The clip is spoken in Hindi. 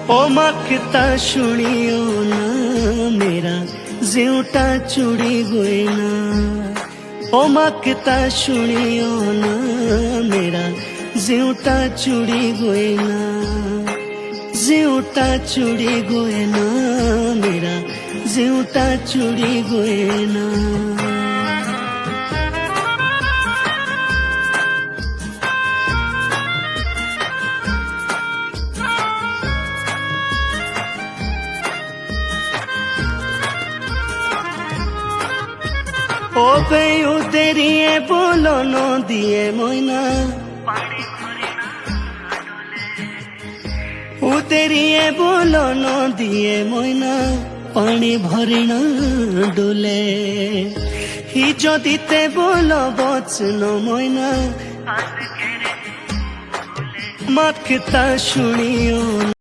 ओ मखता सुनियो ना मेरा जिउटा चुड़ी गए ना। ओ मखता सुनियो ना मेरा जिउटा चुड़ी गए ना। जिउटा चुड़ी गए ना मेरा जिउटा चुड़ी गए ना। ओ बेयू तेरिए बोलो नो दिए मोइना। ओ तेरिए बोलो नो दिए मोइना पानी भरिना डोले। हि जदिते बोलो बचनो मोइना मखता सुनियो।